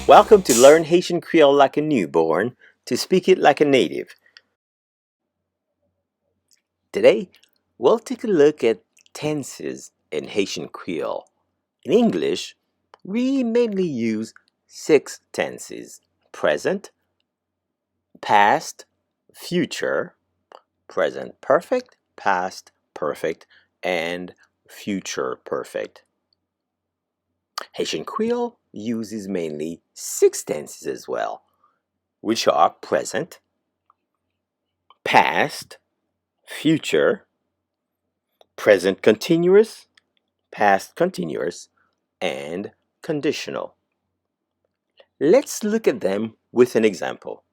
Welcome to Learn Haitian Creole like a newborn, to speak it like a native. Today, we'll take a look at tenses in Haitian Creole. In English, we mainly use 6 tenses: present, past, future, present perfect, past perfect, and future perfect. Haitian Creole uses mainly 6 tenses as well, which are present, past, future, present continuous, past continuous, and conditional. Let's look at them with an example.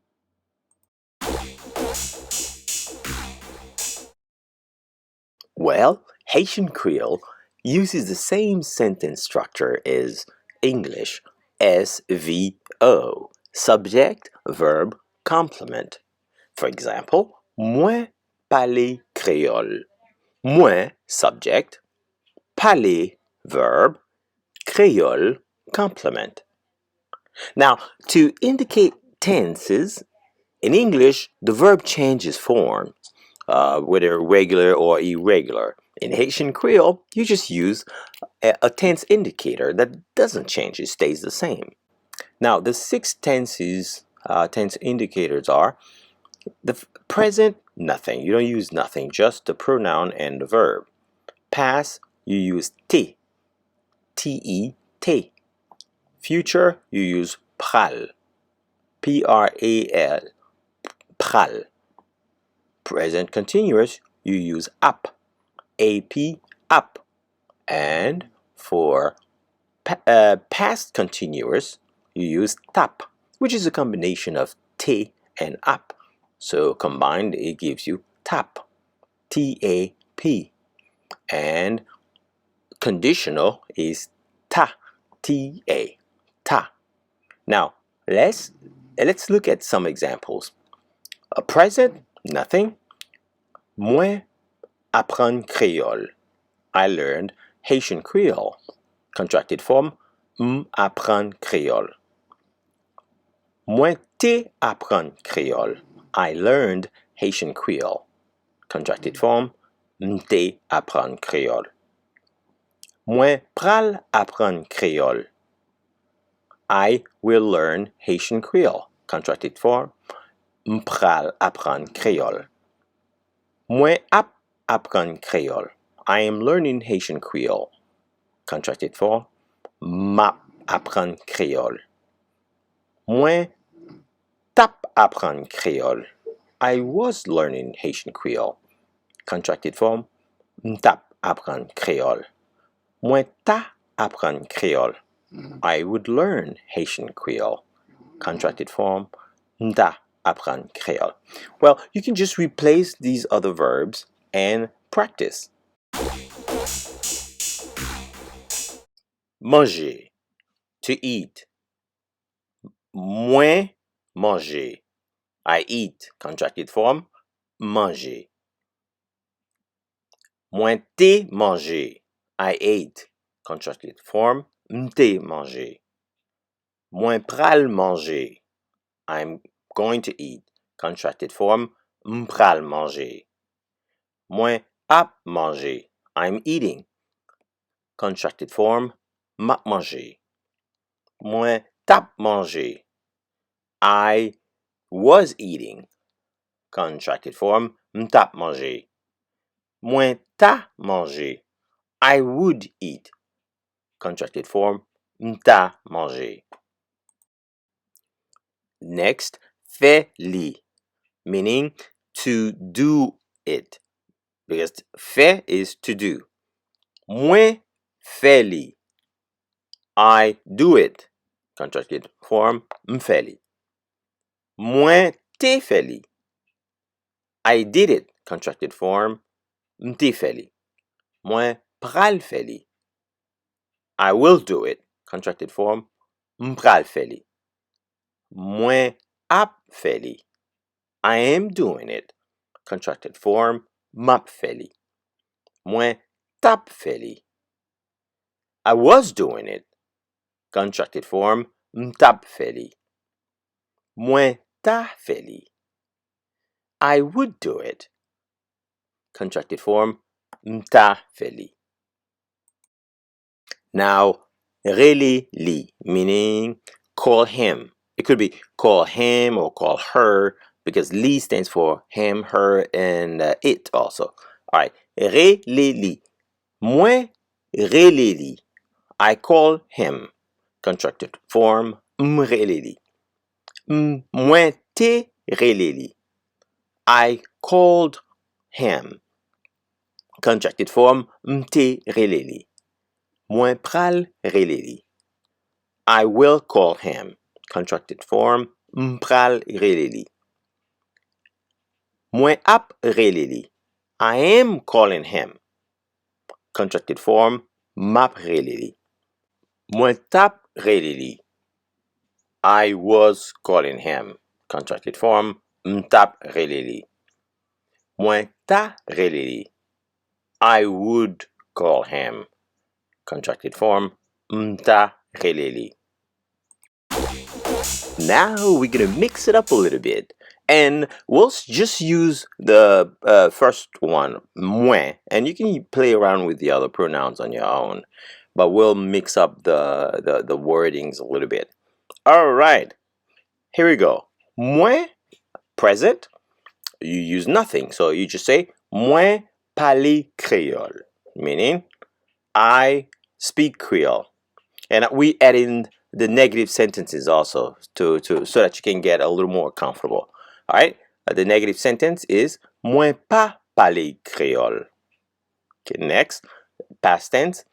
Well, Haitian Creole uses the same sentence structure as English: SVO, subject, verb, complement. For example, moi parler créole. Moi, subject, parler, verb, créole, complement. Now, to indicate tenses, in English, the verb changes form, whether regular or irregular. In Haitian Creole, you just use a tense indicator that doesn't change, it stays the same. Now, the 6 tenses, tense indicators are the present, nothing. You don't use nothing, just the pronoun and the verb. Past, you use te, te, te. Future, you use pral, pral, pral. Present continuous, you use ap, ap, up. And for past continuous, you use tap, which is a combination of t and up. So combined, it gives you tap, T-A-P. And conditional is ta, T-A, ta. Now, let's look at some examples. A present, nothing. Moi apprendre créole. I learned Haitian Creole. Contracted form, apprendre créole. Moi te apprendre créole. I learned Haitian Creole. Contracted form, te apprendre créole. Moi pral apprendre créole. I will learn Haitian Creole. Contracted form, pral apprendre créole. Moi ap apprendre créole. I am learning Haitian Creole. Contracted form, map apprendre créole. Moi tap apprendre créole. I was learning Haitian Creole. Contracted form, m'tap apprendre créole. Moi ta apprendre créole. I would learn Haitian Creole. Contracted form, m'ta apprendre créole. Well, you can just replace these other verbs and practice. Manger, to eat. Moi manger. I eat. Contracted form, manger. Moi t'ai mangé. I ate. Contracted form, m'te mangé. Moi pral manger. I'm going to eat. Contracted form, m'pral manger. Moi ap manger. I'm eating. Contracted form, map manger. Moi tap manger. I was eating. Contracted form, m'tap manger. Moi ta manger. I would eat. Contracted form, m'ta manger. Next, fait li, meaning to do it. Because fait is to do. Moi fait li. I do it. Contracted form, m'fait li. Moi te fait li. I did it. Contracted form, m'te fait li. Moi pral fait li. I will do it. Contracted form, m'pral fait li. Moi ap fait li. I am doing it. Contracted form, map fait li. Moi tap fait li. I was doing it. Contracted form, m'tap fait li. Mwen ta fait li. I would do it. Contracted form, m'ta fait li. Now, rele li, meaning call him. It could be call him or call her because li stands for him, her, and it also. All right, rele li. Mwen rele li. I call him. Contracted form, m'rele li. Mwen te rele li. I called him. Contracted form, m'te rele li. Mwen pral rele li. I will call him. Contracted form, m'pral rele li. Mwen ap rele li. I am calling him. Contracted form, m'ap rele li. Mwen tap rele li. I was calling him. Contracted form, m'tap rele li. Mwen ta rele li. I would call him. Contracted form, m'ta rele li. Now we're gonna mix it up a little bit, and we'll just use the first one, mwen, and you can play around with the other pronouns on your own, but we'll mix up the wordings a little bit. All right, here we go. Mwen, present, you use nothing, so you just say mwen pale Creole, meaning I speak Creole. And we add in the negative sentences also so that you can get a little more comfortable. All right, the negative sentence is mwen pa pale Creole. Okay, next, past tense.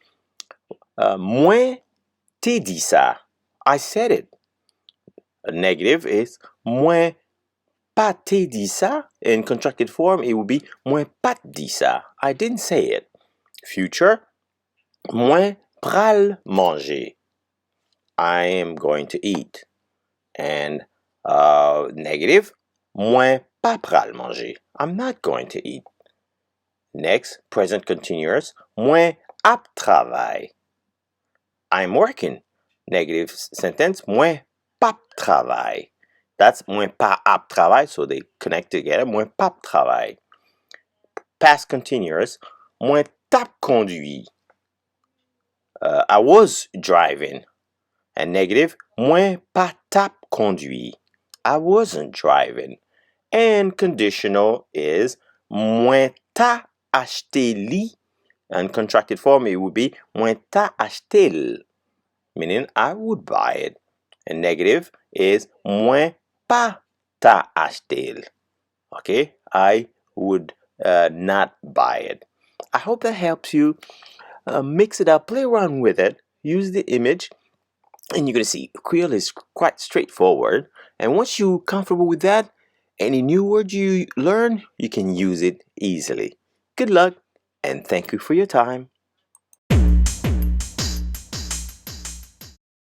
Mwen te di sa. I said it. A negative is mwen pa te di sa. In contracted form, it would be mwen pat di sa. I didn't say it. Future, mwen pral manger. I am going to eat. And negative, mwen pa pral manger. I'm not going to eat. Next, present continuous, mwen ap travay. I'm working. Negative sentence, mwen pap travay. That's mwen pa ap travay, so they connect together. Mwen pap travay. Past continuous, mwen tap conduit. I was driving. And negative, mwen pa tap conduit. I wasn't driving. And conditional is mwen ta achete li. And contracted form, it would be mwen ta achete, meaning I would buy it. And negative is mwen pa ta achete. Okay, I would not buy it. I hope that helps you. Mix it up, play around with it, use the image, and you're going to see Creole is quite straightforward. And once you're comfortable with that, any new word you learn, you can use it easily. Good luck, and thank you for your time.